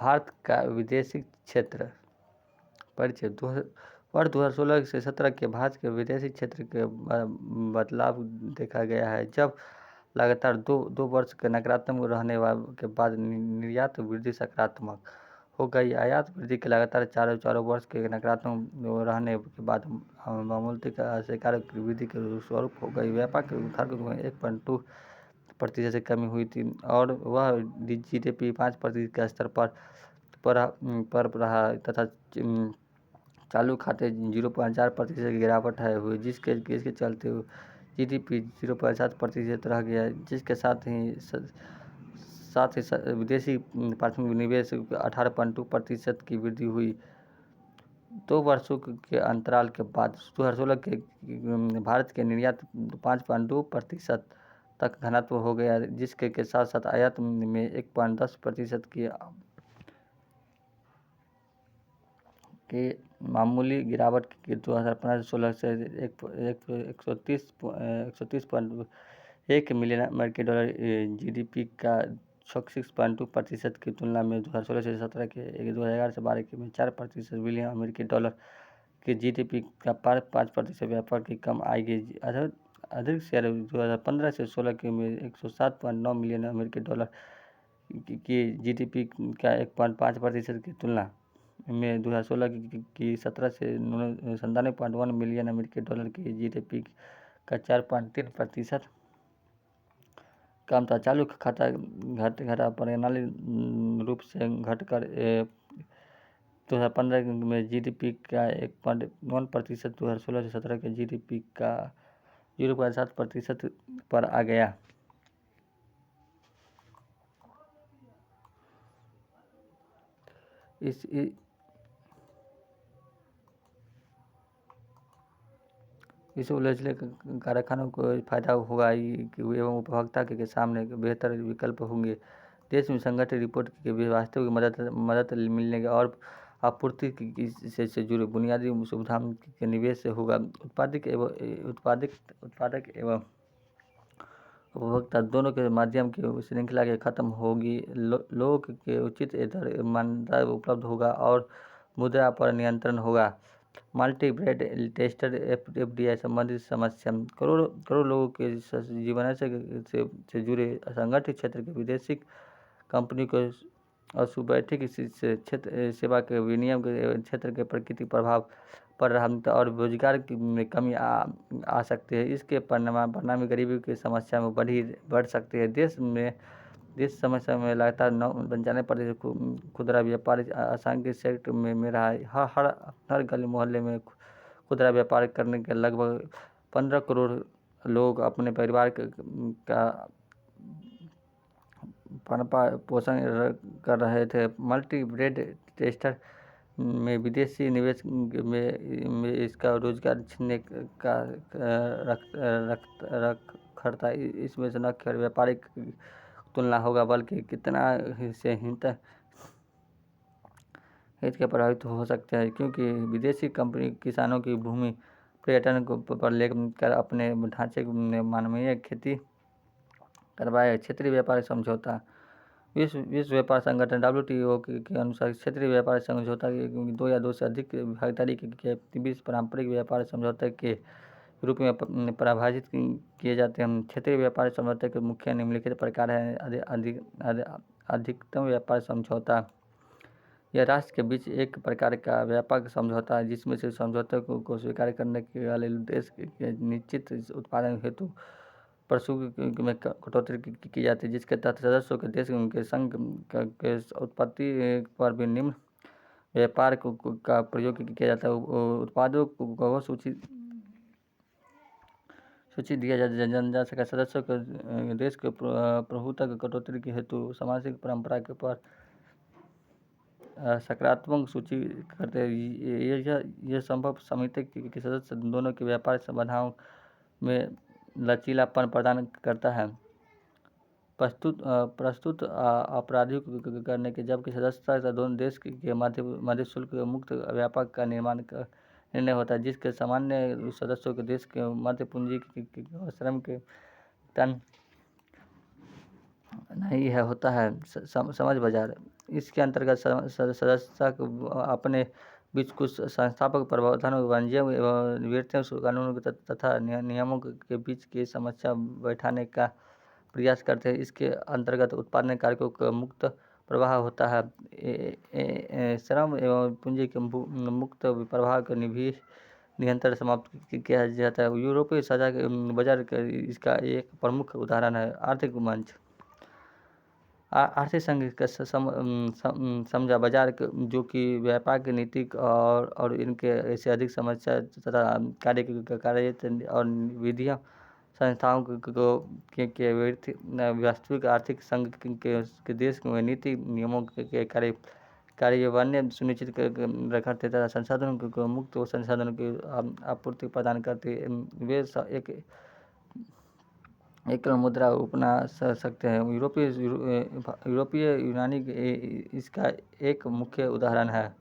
भारत का विदेशी क्षेत्र परिचय वर्ष 2016 से 17 के भारत के विदेशी क्षेत्र के बदलाव देखा गया है। जब लगातार दो वर्ष के नकारात्मक रहने के बाद निर्यात वृद्धि सकारात्मक हो गई। आयात वृद्धि के लगातार चारों वर्ष के नकारात्मक रहने के बाद मूल्यतः अस्वीकार वृद्धि के स्वरूप हो गई। व्यापार के उद्धार में 1.2% से कमी हुई थी और वह GDP 5% के स्तर पर रहा तथा चालू खाते 0.4% की गिरावट हुई, जिसके चलते GDP 0.7% रह गया, जिसके साथ ही विदेशी प्राथमिक निवेश 18.2% की वृद्धि हुई। 2 वर्षों के अंतराल के बाद 2016 के भारत के निर्यात 5.2% तक घनत्व हो गया, जिसके साथ साथ आयात में 1.10% की मामूली गिरावट की 2015-16 से 130.1 मिलियन अमेरिकी डॉलर GDP का 6.2% की तुलना में 2016 से 17 के 2011 से 12 में 4% बिलियन अमेरिकी डॉलर के GDP का 5% व्यापार की कम आएगी। अधिक शेयर 2015 से 16 के में 107.9 मिलियन अमेरिकी डॉलर की GDP का 1.5% की तुलना में 2016 की 17 से 97.1 मिलियन अमेरिकी डॉलर की GDP का 4.3% कम था। चालू खाता घटा प्रणाली रूप से घटकर 2015 में GDP का 1.1%, 2016 से 17 के GDP का 0.7% पर आ गया। इस उलझले कारखानों को फायदा होगा एवं उपभोक्ता के सामने बेहतर विकल्प होंगे। देश में संगठित रिपोर्ट की वास्तविक मदद मिलने और आपूर्ति से जुड़े बुनियादी सुविधा के निवेश से होगा। उत्पादक एवं उपभोक्ता दोनों के माध्यम की श्रृंखला के खत्म होगी। लोगों के उचित ईमानदार उपलब्ध होगा और मुद्रा पर नियंत्रण होगा। मल्टी ब्रेड टेस्टर FDI संबंधित समस्या करोड़ों लोगों के जीवन से जुड़े असंगठित क्षेत्र के विदेशी कंपनी को असुवैधिक सेवा के विनियम के क्षेत्र के प्राकृतिक प्रभाव पर रहा और रोजगार में कमी आ सकती है। इसके परिणामी गरीबी की समस्या में बढ़ सकती है। देश समस्या में लगातार 95% खुदरा व्यापारी असंगठित सेक्टर में रहा है। हर गली मोहल्ले में खुदरा व्यापार करने के लगभग 15 करोड़ लोग अपने परिवार का पोषण कर रहे थे। मल्टी ब्रेड टेस्टर में विदेशी निवेश में इसका रोजगार छीनने का रखता। इसमें से न केवल व्यापारिक तुलना होगा बल्कि कितना हिस्से हित के प्रभावित हो सकते हैं, क्योंकि विदेशी कंपनी किसानों की भूमि पर्यटन पर लेकर अपने ढांचे मानवीय खेती करवाए। क्षेत्रीय व्यापार समझौता विश्व व्यापार संगठन WTO के अनुसार क्षेत्रीय व्यापार समझौता 2 या 2 से अधिक भागीदारी के बीच पारंपरिक व्यापार समझौते के रूप में परिभाषित किए जाते हैं। क्षेत्रीय व्यापार समझौते के मुख्य निम्नलिखित प्रकार हैं। अधिकतम व्यापार समझौता यह राष्ट्र के बीच एक प्रकार का व्यापक समझौता है, जिसमें से समझौते को स्वीकार करने वाले देश के निश्चित उत्पादन हेतु प्रशुल्क में कटौती की जाती है, जिसके तहत सदस्यों के देश के संघ के उत्पत्ति पर भी निम्न व्यापार का प्रयोग किया जाता है। उत्पादों को सूची दिया जा सका। सदस्यों के देश के प्रभुता की कटौती के हेतु सामाजिक परंपरा के पर सकारात्मक सूची करते हैं। यह संभव समिति के सदस्य दोनों के व्यापार संबंधों में लचीलापन प्रदान करता है। प्रस्तुत अपराधिक करने के जबकि सदस्यता दोनों देश के मध्य शुल्क मुक्त व्यापार का निर्णय होता है, जिसके सामान्य सदस्यों के देश के मध्य पूंजी श्रम के ही है होता है समझ बाजार। इसके अंतर्गत सदस्य अपने बीच कुछ संस्थापक प्रावधानों, वाणिज्य एवं वित्तीय कानूनों तथा नियमों के बीच की समस्या बैठाने का प्रयास करते हैं। इसके अंतर्गत उत्पादन कार्यों का मुक्त प्रवाह होता है। श्रम एवं पूंजी के मुक्त प्रवाह का नियंत्रण समाप्त किया जाता है। यूरोपीय साझा बाजार इसका एक प्रमुख उदाहरण है। आर्थिक मंच, आर्थिक संघ का समझा बाजार जो कि व्यापार की नीति और इनके ऐसे अधिक समस्या तथा कार्य और विधियाँ संस्थाओं के वास्तविक आर्थिक संघ के देश में नीति नियमों के कार्यान्वयन सुनिश्चित करते तथा संसाधनों को मुक्त संसाधनों की आपूर्ति प्रदान करती है। वे एकल मुद्रा अपना सकते हैं। यूरोपीय यूनानी इसका एक मुख्य उदाहरण है।